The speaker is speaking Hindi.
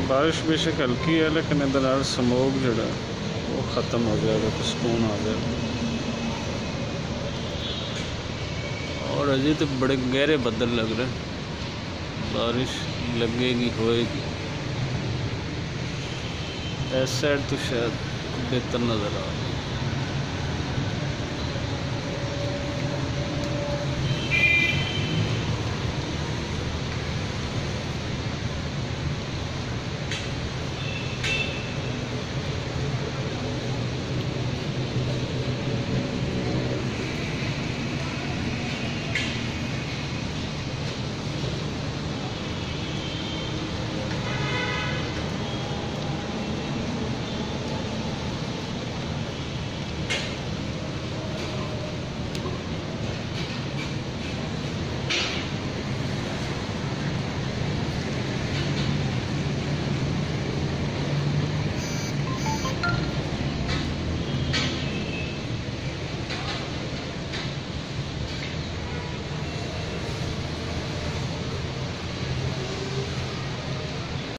बारिश बेशक हल्की है लेकिन इधर स्मोक जड़ा वो ख़त्म हो जाएगा तो सुकून आ जाएगा। और अजी तो बड़े गहरे बदल लग रहे हैं, बारिश लगेगी होएगी। इस साइड तो शायद बेहतर नज़र आ रहा है।